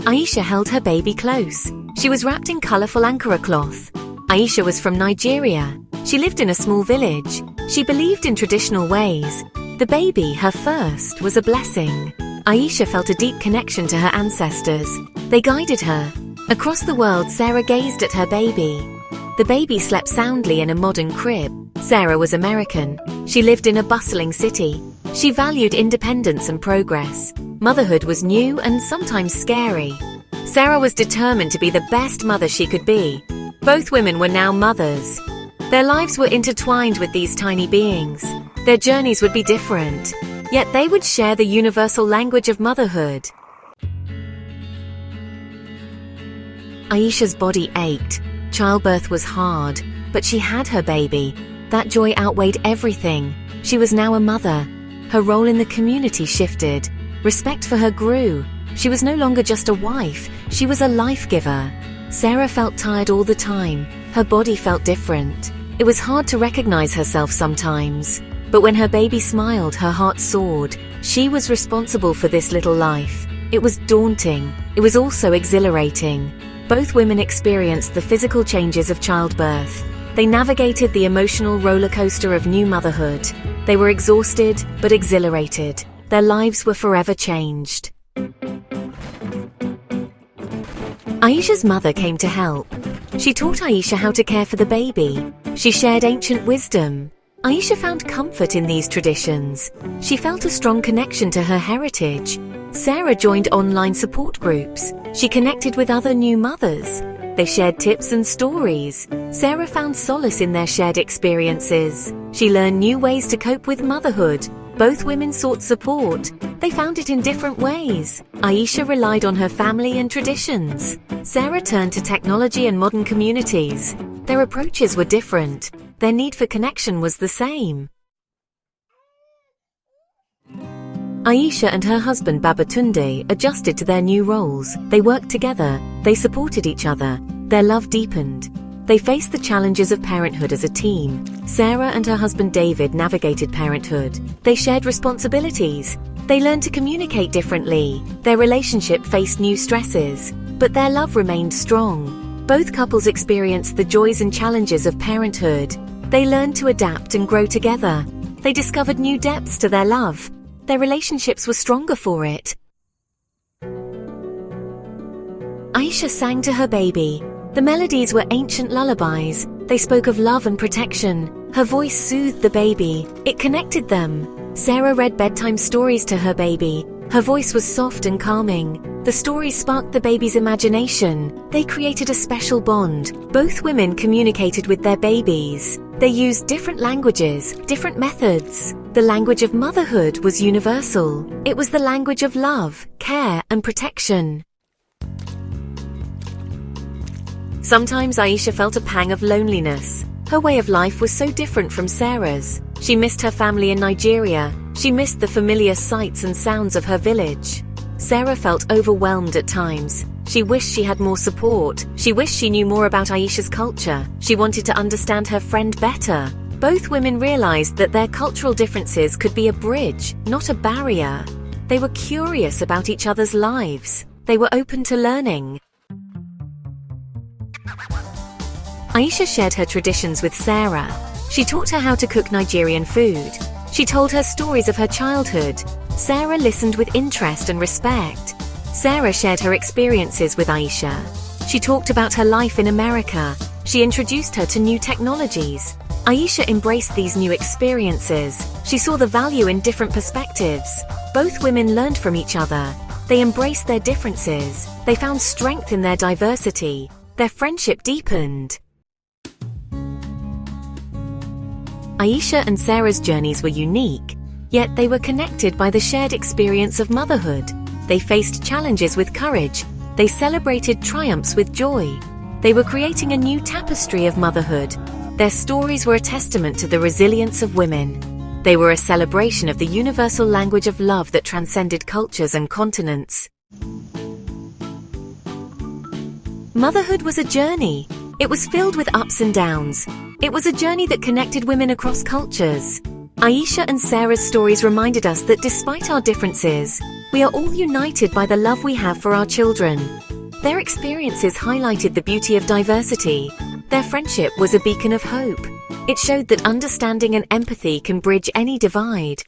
Aisha held her baby close. She was wrapped in colorful Ankara cloth. Aisha was from Nigeria. She lived in a small village. She believed in traditional ways. The baby, her first, was a blessing. Aisha felt a deep connection to her ancestors. They guided her. Across the world, Sarah gazed at her baby. The baby slept soundly in a modern crib. Sarah was American. She lived in a bustling city. She valued independence and progress. Motherhood was new and sometimes scary. Sarah was determined to be the best mother she could be. Both women were now mothers. Their lives were intertwined with these tiny beings. Their journeys would be different, yet they would share the universal language of motherhood. Aisha's body ached. Childbirth was hard, but she had her baby. That joy outweighed everything. She was now a mother. Her role in the community shifted. Respect for her grew. She was no longer just a wife, she was a life giver. Sarah felt tired all the time. Her body felt different. It was hard to recognize herself sometimes. But when her baby smiled, her heart soared. She was responsible for this little life. It was daunting. It was also exhilarating. Both women experienced the physical changes of childbirth. They navigated the emotional roller coaster of new motherhood. They were exhausted, but exhilarated. Their lives were forever changed. Aisha's mother came to help. She taught Aisha how to care for the baby. She shared ancient wisdom. Aisha found comfort in these traditions. She felt a strong connection to her heritage. Sarah joined online support groups. She connected with other new mothers. They shared tips and stories. Sarah found solace in their shared experiences. She learned new ways to cope with motherhood. Both women sought support. They found it in different ways. Aisha relied on her family and traditions. Sarah turned to technology and modern communities. Their approaches were different. Their need for connection was the same. Aisha and her husband Babatunde adjusted to their new roles. They worked together. They supported each other. Their love deepened. They faced the challenges of parenthood as a team. Sarah and her husband David navigated parenthood. They shared responsibilities. They learned to communicate differently. Their relationship faced new stresses, but their love remained strong. Both couples experienced the joys and challenges of parenthood. They learned to adapt and grow together. They discovered new depths to their love. Their relationships were stronger for it. Aisha sang to her baby. The melodies were ancient lullabies. They spoke of love and protection. Her voice soothed the baby. It connected them. Sarah read bedtime stories to her baby. Her voice was soft and calming. The stories sparked the baby's imagination. They created a special bond. Both women communicated with their babies. They used different languages, different methods. The language of motherhood was universal. It was the language of love, care, and protection. Sometimes Aisha felt a pang of loneliness. Her way of life was so different from Sarah's. She missed her family in Nigeria. She missed the familiar sights and sounds of her village. Sarah felt overwhelmed at times. She wished she had more support. She wished she knew more about Aisha's culture. She wanted to understand her friend better. Both women realized that their cultural differences could be a bridge, not a barrier. They were curious about each other's lives. They were open to learning. Aisha shared her traditions with Sarah. She taught her how to cook Nigerian food. She told her stories of her childhood. Sarah listened with interest and respect. Sarah shared her experiences with Aisha. She talked about her life in America. She introduced her to new technologies. Aisha embraced these new experiences. She saw the value in different perspectives. Both women learned from each other. They embraced their differences. They found strength in their diversity. Their friendship deepened. Aisha and Sarah's journeys were unique, yet they were connected by the shared experience of motherhood. They faced challenges with courage. They celebrated triumphs with joy. They were creating a new tapestry of motherhood. Their stories were a testament to the resilience of women. They were a celebration of the universal language of love that transcended cultures and continents. Motherhood was a journey. It was filled with ups and downs. It was a journey that connected women across cultures. Aisha and Sarah's stories reminded us that despite our differences, we are all united by the love we have for our children. Their experiences highlighted the beauty of diversity. Their friendship was a beacon of hope. It showed that understanding and empathy can bridge any divide.